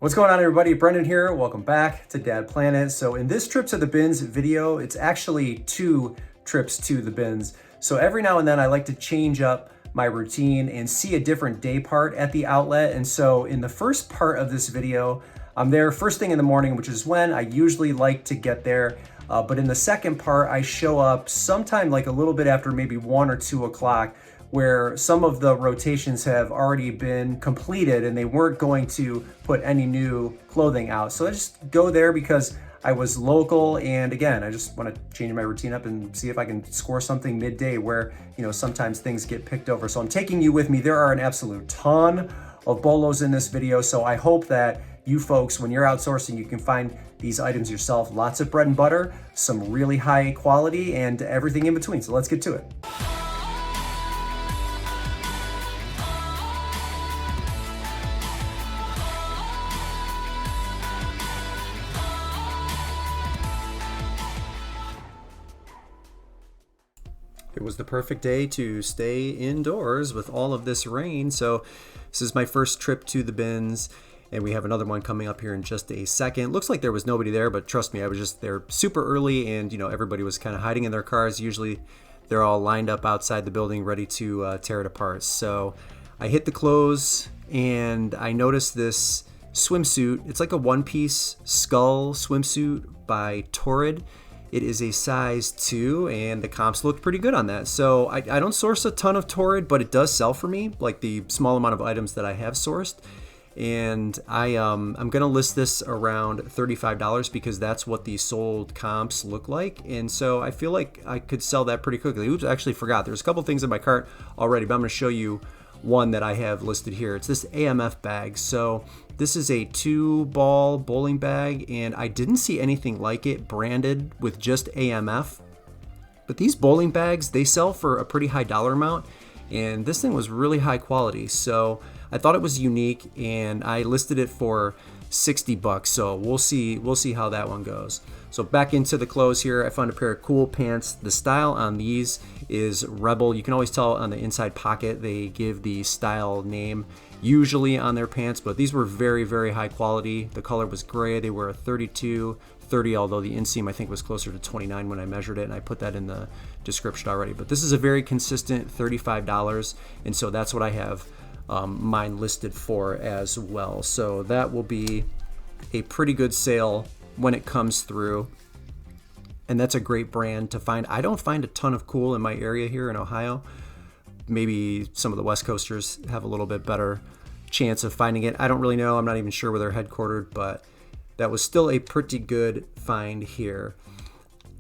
What's going on, everybody? Brendan here. Welcome back to Dad Planet. So in this trip to the bins video, it's actually 2 trips to the bins. So every now and then I like to change up my routine and see a different day part at the outlet. And so in the first part of this video, I'm there first thing in the morning, which is when I usually like to get there. But in the second part, I show up sometime like a little bit after maybe 1 or 2 o'clock, where some of the rotations have already been completed and they weren't going to put any new clothing out. So I just go there because I was local, and again, I just want to change my routine up and see if I can score something midday where, sometimes things get picked over. So I'm taking you with me. There are an absolute ton of bolos in this video, so I hope that you folks, when you're outsourcing, you can find these items yourself. Lots of bread and butter, some really high quality, and everything in between. So let's get to it. It was the perfect day to stay indoors with all of this rain. So this is my first trip to the bins, and we have another one coming up here in just a second. Looks like there was nobody there, but trust me, I was just there super early, and everybody was kind of hiding in their cars. Usually they're all lined up outside the building ready to tear it apart. So I hit the clothes and I noticed this swimsuit. It's like a one-piece skull swimsuit by Torrid. It is a size 2, and the comps looked pretty good on that. So I don't source a ton of Torrid, but it does sell for me, like the small amount of items that I have sourced. And I'm going to list this around $35 because that's what the sold comps look like. And so I feel like I could sell that pretty quickly. Oops, I actually forgot. There's a couple things in my cart already, but I'm going to show you one that I have listed here. It's this AMF bag. So this is a 2-ball bowling bag, and I didn't see anything like it branded with just AMF. But these bowling bags, they sell for a pretty high dollar amount, and this thing was really high quality. So I thought it was unique, and I listed it for $60. So we'll see how that one goes. So back into the clothes here, I found a pair of cool pants. The style on these is Rebel. You can always tell on the inside pocket they give the style name usually on their pants, but these were very, very high quality. The color was gray. They were a 32, 30, although the inseam I think was closer to 29 when I measured it, and I put that in the description already. But this is a very consistent $35, and so that's what I have mine listed for as well. So that will be a pretty good sale when it comes through, and that's a great brand to find. I don't find a ton of cool in my area here in Ohio. Maybe some of the West Coasters have a little bit better chance of finding it. I don't really know. I'm not even sure where they're headquartered, but that was still a pretty good find here.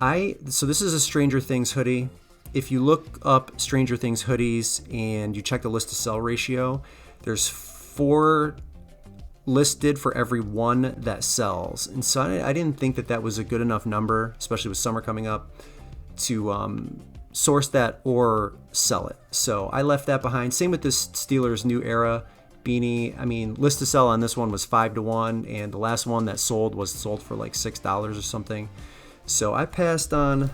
So this is a Stranger Things hoodie. If you look up Stranger Things hoodies and you check the list to sell ratio, there's 4 listed for every 1 that sells. And so I didn't think that was a good enough number, especially with summer coming up, to source that or sell it. So I left that behind. Same with this Steelers New Era beanie. I mean, list to sell on this one was 5-1, and the last one that sold was sold for like $6 or something. So I passed on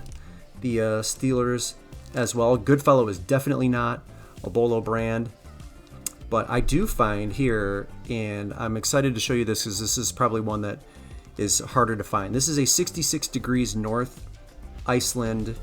the Steelers as well. Goodfellow is definitely not a bolo brand, but I do find here, and I'm excited to show you this because this is probably one that is harder to find. This is a 66 degrees north Iceland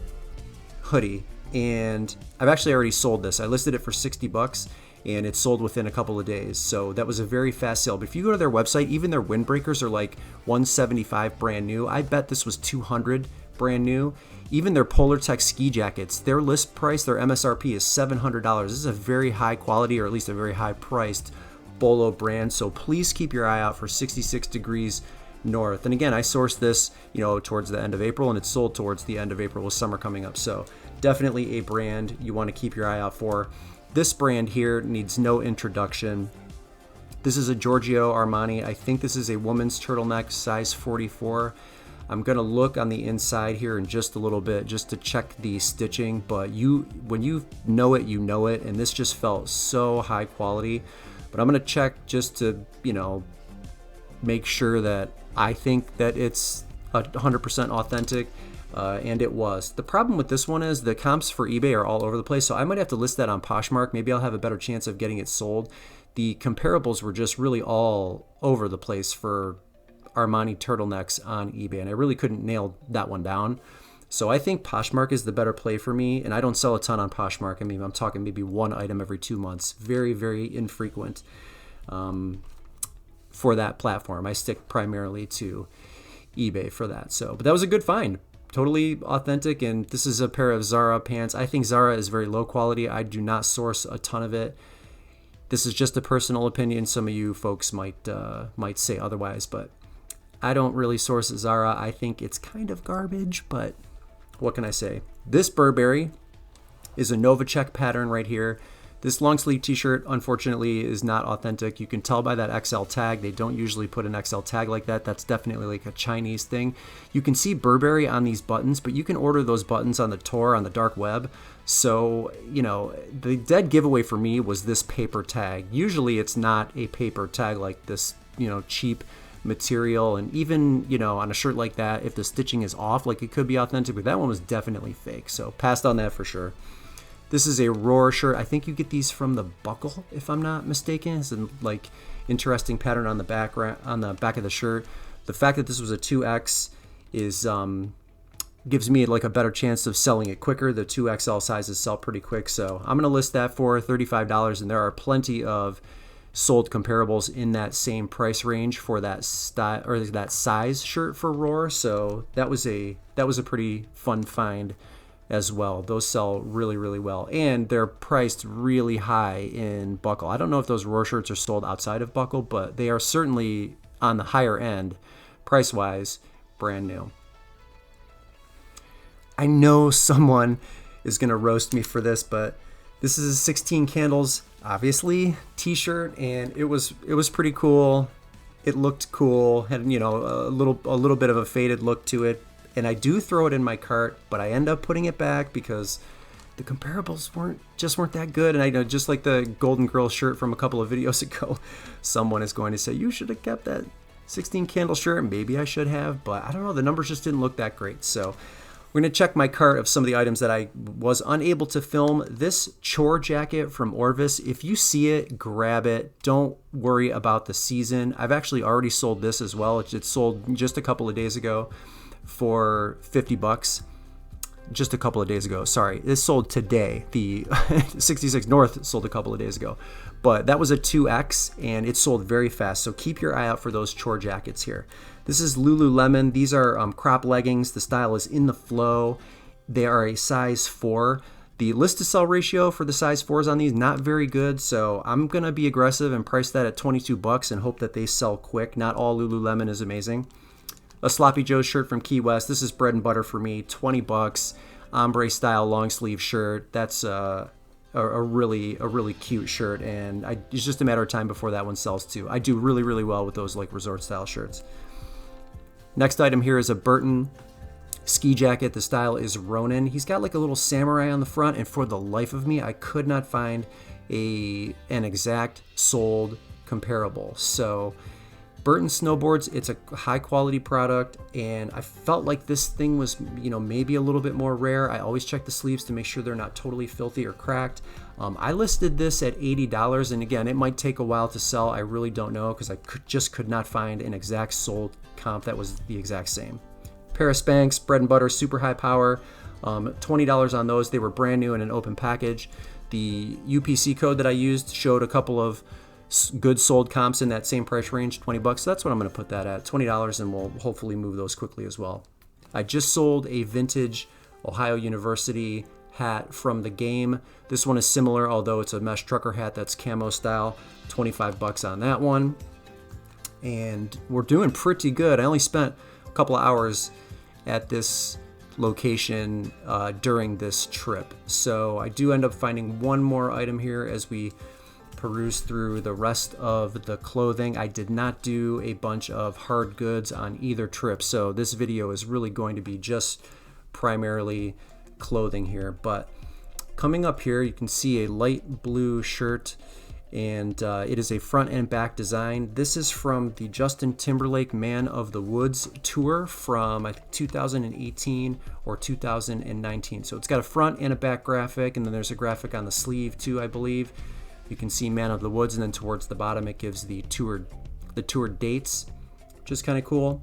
hoodie, and I've actually already sold this. I listed it for $60, and it sold within a couple of days. So that was a very fast sale. But if you go to their website, even their windbreakers are like $175 brand new. I bet this was $200 brand new. Even their Polartec ski jackets, their list price, their MSRP is $700. This is a very high quality, or at least a very high priced bolo brand. So please keep your eye out for 66 degrees north. And again, I sourced this, towards the end of April, and it's sold towards the end of April with summer coming up. So definitely a brand you want to keep your eye out for. This brand here needs no introduction. This is a Giorgio Armani. I think this is a woman's turtleneck, size 44. I'm going to look on the inside here in just a little bit just to check the stitching, but when you know it, and this just felt so high quality. But I'm going to check just to, make sure that I think that it's 100% authentic. And it was. The problem with this one is the comps for eBay are all over the place, so I might have to list that on Poshmark. Maybe I'll have a better chance of getting it sold. the comparables were just really all over the place for Armani turtlenecks on eBay, and I really couldn't nail that one down. So I think Poshmark is the better play for me, and I don't sell a ton on Poshmark. I mean, I'm talking maybe one item every 2 months. Very, very infrequent for that platform. I stick primarily to eBay for that. So, but that was a good find. Totally authentic, and this is a pair of Zara pants. I think Zara is very low quality. I do not source a ton of it. This is just a personal opinion. Some of you folks might say otherwise, but I don't really source Zara. I think it's kind of garbage, but what can I say? This Burberry is a Novacek pattern right here. This long sleeve t-shirt, unfortunately, is not authentic. You can tell by that XL tag. They don't usually put an XL tag like that. That's definitely like a Chinese thing. You can see Burberry on these buttons, but you can order those buttons on the Tor, on the dark web. So, you know, the dead giveaway for me was this paper tag. Usually it's not a paper tag like this, you know, cheap material, and even, you know, on a shirt like that, if the stitching is off, like it could be authentic, but that one was definitely fake. So passed on that for sure. This is a Roar shirt. I think you get these from the Buckle, if I'm not mistaken. It's a like interesting pattern on the back of the shirt. The fact that this was a 2X is gives me like a better chance of selling it quicker. The 2XL sizes sell pretty quick, so I'm gonna list that for $35, and there are plenty of sold comparables in that same price range for that style or that size shirt for Roar. So that was a pretty fun find as well. Those sell really, really well, and they're priced really high in Buckle. I don't know if those Roar shirts are sold outside of Buckle, but they are certainly on the higher end price wise, brand new. I know someone is gonna roast me for this, but this is a 16 candles, obviously, t-shirt, and it was pretty cool. It looked cool, had, you know, a little bit of a faded look to it, and I do throw it in my cart, but I end up putting it back because the comparables weren't that good. And I know, just like the Golden Girl shirt from a couple of videos ago, someone is going to say, you should have kept that 16 candle shirt. Maybe I should have, but I don't know, the numbers just didn't look that great. So we're going to check my cart of some of the items that I was unable to film. This chore jacket from Orvis, if you see it, grab it. Don't worry about the season. I've actually already sold this as well. It sold just a couple of days ago for $50. Just a couple of days ago. Sorry, this sold today. The 66 North sold a couple of days ago. But that was a 2X, and it sold very fast. So keep your eye out for those chore jackets here. This is Lululemon. These are crop leggings. The style is in the flow. They are a size 4. The list to sell ratio for the size 4s on these, not very good. So I'm going to be aggressive and price that at $22 and hope that they sell quick. Not all Lululemon is amazing. A Sloppy Joe shirt from Key West. This is bread and butter for me. $20. Ombre style long sleeve shirt. That's a really cute shirt, and it's just a matter of time before that one sells too. I do really, really well with those like resort style shirts. Next item here is a Burton ski jacket. The style is Ronin. He's got like a little samurai on the front, and for the life of me, I could not find an exact sold comparable. So Burton snowboards, it's a high quality product, and I felt like this thing was, you know, maybe a little bit more rare. I always check the sleeves to make sure they're not totally filthy or cracked. I listed this at $80, and again, it might take a while to sell. I really don't know, because I just could not find an exact sold comp that was the exact same. Pair of Spanx, bread and butter, super high power, $20 on those. They were brand new in an open package. The UPC code that I used showed a couple of good sold comps in that same price range, $20. So that's what I'm going to put that at, $20, and we'll hopefully move those quickly as well. I just sold a vintage Ohio University hat from the game. This one is similar, although it's a mesh trucker hat that's camo style. $25 on that one. And we're doing pretty good. I only spent a couple of hours at this location during this trip. So I do end up finding one more item here as we peruse through the rest of the clothing. I did not do a bunch of hard goods on either trip, so this video is really going to be just primarily clothing here. But coming up here, you can see a light blue shirt, and it is a front and back design. This is from the Justin Timberlake Man of the Woods tour from I think 2018 or 2019. So it's got a front and a back graphic, and then there's a graphic on the sleeve too, I believe. You can see Man of the Woods, and then towards the bottom it gives the tour dates, which is kind of cool.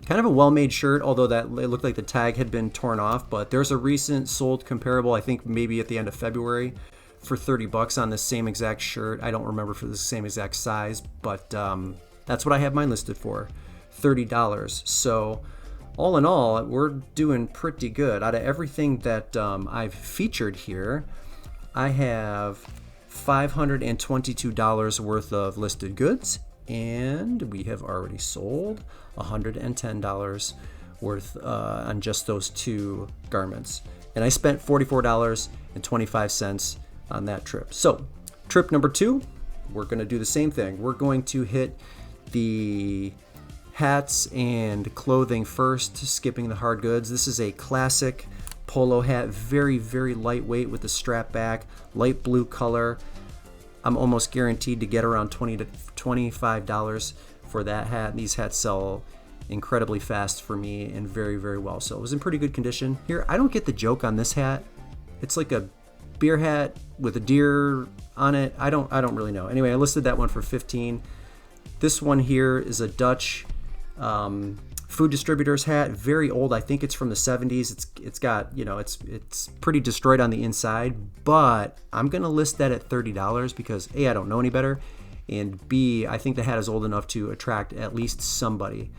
Kind of a well-made shirt, although that it looked like the tag had been torn off. But there's a recent sold comparable, I think maybe at the end of February, for $30 on the same exact shirt. I don't remember for the same exact size, but that's what I have mine listed for, $30. So all in all, we're doing pretty good. Out of everything that I've featured here, I have $522 worth of listed goods, and we have already sold $110 worth on just those two garments. And I spent $44.25 on that trip. So trip number 2, we're going to do the same thing. We're going to hit the hats and clothing first, skipping the hard goods. This is a classic polo hat, very, very lightweight with the strap back, light blue color. I'm almost guaranteed to get around $20 to $25 for that hat. These hats sell incredibly fast for me and very, very well. So it was in pretty good condition. Here, I don't get the joke on this hat. It's like a beer hat with a deer on it. I don't really know. Anyway, I listed that one for $15. This one here is a Dutch food distributor's hat, very old. I think it's from the 70s. It's got, it's pretty destroyed on the inside, but I'm gonna list that at $30 because A, I don't know any better, and B, I think the hat is old enough to attract at least somebody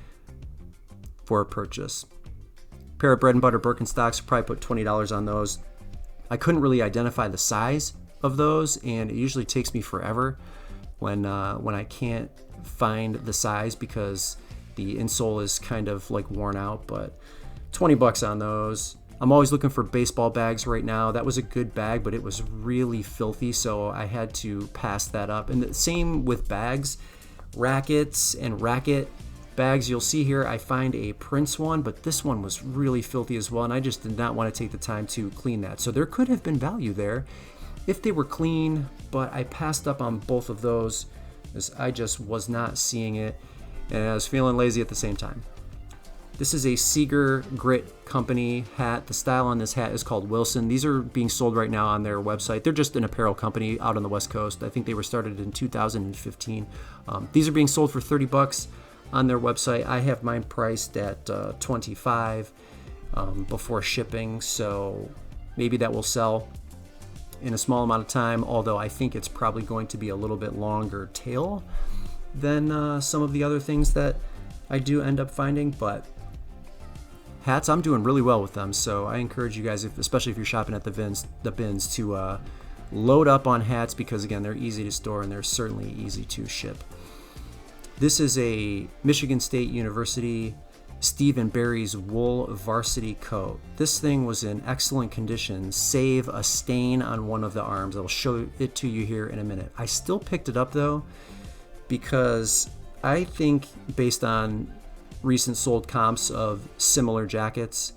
for a purchase. A pair of bread and butter Birkenstocks, probably put $20 on those. I couldn't really identify the size of those, and it usually takes me forever when I can't find the size because the insole is kind of like worn out, but $20 on those. I'm always looking for baseball bags right now. That was a good bag, but it was really filthy, so I had to pass that up. And the same with bags, rackets and racket bags. You'll see here I find a Prince one, but this one was really filthy as well, and I just did not want to take the time to clean that. So there could have been value there if they were clean, but I passed up on both of those as I just was not seeing it, and I was feeling lazy at the same time. This is a Seeger Grit Company hat. The style on this hat is called Wilson. These are being sold right now on their website. They're just an apparel company out on the West Coast. I think they were started in 2015. These are being sold for $30 on their website. I have mine priced at $25 before shipping, so maybe that will sell in a small amount of time, although I think it's probably going to be a little bit longer tail than some of the other things that I do end up finding. But hats, I'm doing really well with them, so I encourage you guys, especially if you're shopping at the bins, to load up on hats because, again, they're easy to store and they're certainly easy to ship. This is a Michigan State University Steve & Barry's wool varsity coat. This thing was in excellent condition, save a stain on one of the arms. I'll show it to you here in a minute. I still picked it up though because I think, based on recent sold comps of similar jackets,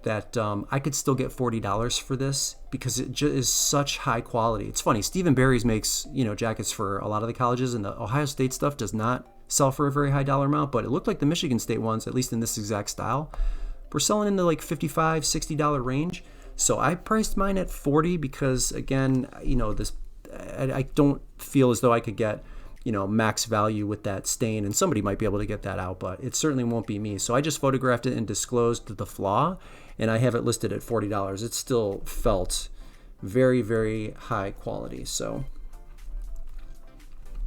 that I could still get $40 for this because it is such high quality. It's funny, Steve & Barry's makes jackets for a lot of the colleges, and the Ohio State stuff does not sell for a very high dollar amount, but it looked like the Michigan State ones, at least in this exact style, were selling in the like $55, $60 range. So I priced mine at $40 because, again, I don't feel as though I could get max value with that stain, and somebody might be able to get that out, but it certainly won't be me. So I just photographed it and disclosed the flaw, and I have it listed at $40. It still felt very, very high quality. So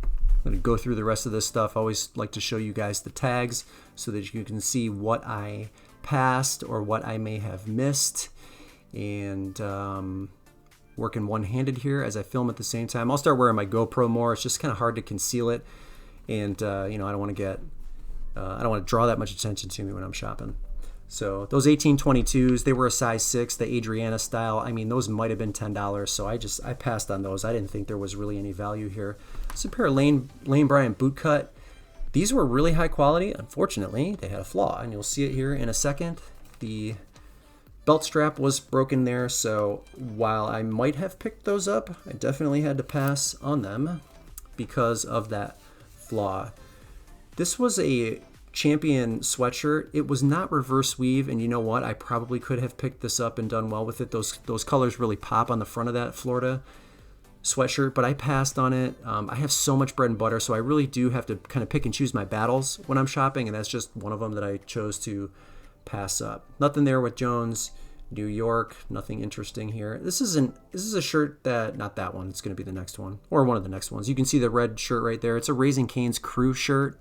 I'm going to go through the rest of this stuff. I always like to show you guys the tags so that you can see what I passed or what I may have missed, and working one-handed here as I film at the same time. I'll start wearing my GoPro more. It's just kind of hard to conceal it, and I don't want to draw that much attention to me when I'm shopping. So those 1822s, they were a size 6, the Adriana style. I mean, those might have been $10, so I passed on those. I didn't think there was really any value here. It's a pair of Lane Bryant boot cut. These were really high quality. Unfortunately, they had a flaw, and you'll see it here in a second. The belt strap was broken there, so while I might have picked those up, I definitely had to pass on them because of that flaw. This was a Champion sweatshirt. It was not reverse weave, and you know what? I probably could have picked this up and done well with it. Those colors really pop on the front of that Florida sweatshirt, but I passed on it. I have so much bread and butter, so I really do have to kind of pick and choose my battles when I'm shopping, and that's just one of them that I chose to pass up. Nothing there with Jones. New York, nothing interesting here. This is a shirt that, not that one, it's going to be the next one, or one of the next ones. You can see the red shirt right there. It's a Raising Cane's crew shirt,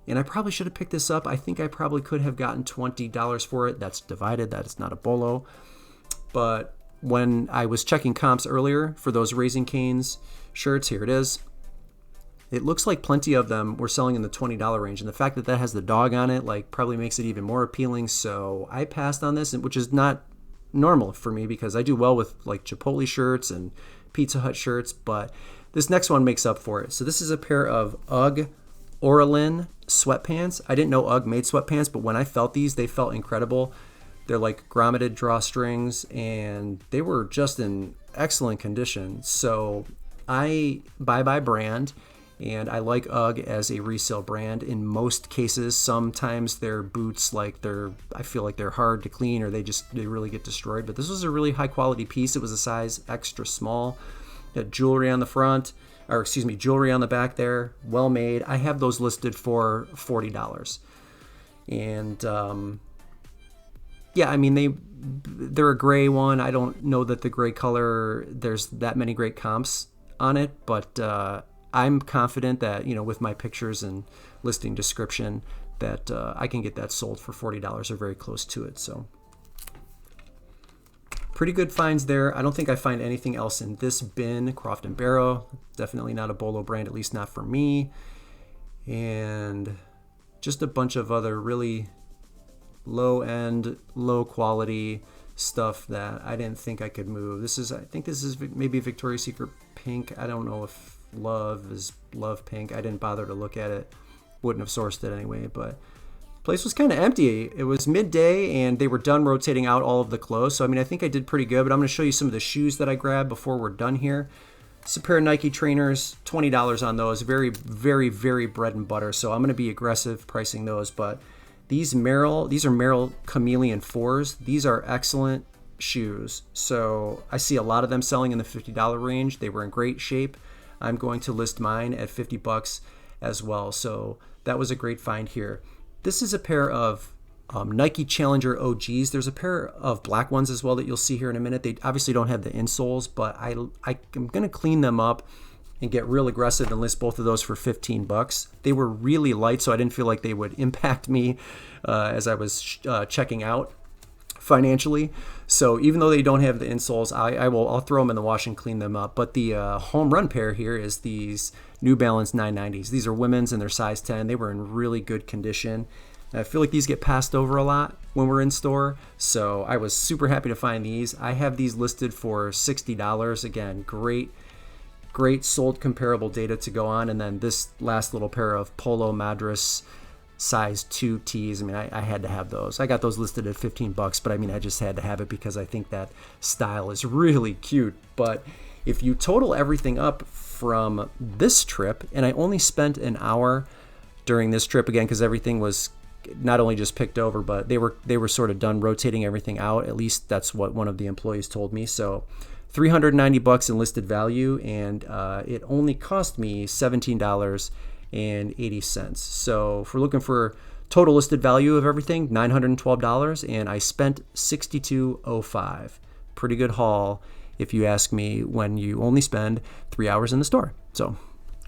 and I probably should have picked this up. I think I probably could have gotten $20 for it. That's divided. That is not a bolo. But when I was checking comps earlier for those Raising Cane's shirts, here it is. It looks like plenty of them were selling in the $20 range, and the fact that that has the dog on it like probably makes it even more appealing. So I passed on this, which is not normal for me because I do well with like Chipotle shirts and Pizza Hut shirts, but this next one makes up for it. So this is a pair of UGG Oralin sweatpants. I didn't know UGG made sweatpants, but when I felt these, they felt incredible. They're like grommeted drawstrings, and they were just in excellent condition. So I buy by brand, and I like UGG as a resale brand in most cases. Sometimes their boots, I feel like they're hard to clean, or they really get destroyed. But this was a really high quality piece. It was a size extra small. It had jewelry on the front, jewelry on the back there. Well made. I have those listed for $40. And yeah, I mean they're a gray one. I don't know that the gray color, there's that many great comps on it, but I'm confident that, with my pictures and listing description, that I can get that sold for $40 or very close to it. So pretty good finds there. I don't think I find anything else in this bin. Croft & Barrow, definitely not a bolo brand, at least not for me. And just a bunch of other really low-end, low-quality stuff that I didn't think I could move. I think this is maybe Victoria's Secret pink. I don't know if Love is Love pink. I didn't bother to look at it. Wouldn't have sourced it anyway, but the place was kind of empty. It was midday, and they were done rotating out all of the clothes. So, I think I did pretty good, but I'm going to show you some of the shoes that I grabbed before we're done here. It's a pair of Nike trainers, $20 on those. Very, very, very bread and butter. So I'm going to be aggressive pricing those, but these are Merrell Chameleon 4s. These are excellent shoes. So I see a lot of them selling in the $50 range. They were in great shape. I'm going to list mine at $50 as well. So that was a great find here. This is a pair of Nike Challenger OGs. There's a pair of black ones as well that you'll see here in a minute. They obviously don't have the insoles, but I'm going to clean them up and get real aggressive and list both of those for $15. They were really light, so I didn't feel like they would impact me as I was checking out financially. So even though they don't have the insoles, I'll throw them in the wash and clean them up. But the home run pair here is these New Balance 990s. These are women's and they're size 10. They were in really good condition. And I feel like these get passed over a lot when we're in store. So I was super happy to find these. I have these listed for $60. Again, great sold comparable data to go on. And then this last little pair of Polo Madras size 2 tees. I had to have those. I got those listed at $15, but I just had to have it because I think that style is really cute. But if you total everything up from this trip, and I only spent an hour during this trip, again, because everything was not only just picked over, but they were sort of done rotating everything out. At least that's what one of the employees told me. So $390 in listed value, and it only cost me $17.80. So if we're looking for total listed value of everything, $912, and I spent $62.05. Pretty good haul, if you ask me, when you only spend 3 hours in the store. So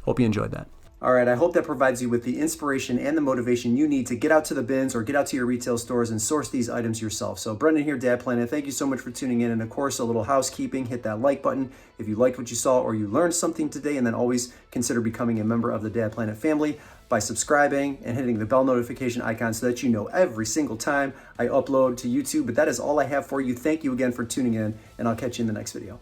hope you enjoyed that. All right, I hope that provides you with the inspiration and the motivation you need to get out to the bins or get out to your retail stores and source these items yourself. So Brendan here, Dad Planet. Thank you so much for tuning in. And of course, a little housekeeping, hit that like button if you liked what you saw or you learned something today, and then always consider becoming a member of the Dad Planet family by subscribing and hitting the bell notification icon so that you know every single time I upload to YouTube. But that is all I have for you. Thank you again for tuning in, and I'll catch you in the next video.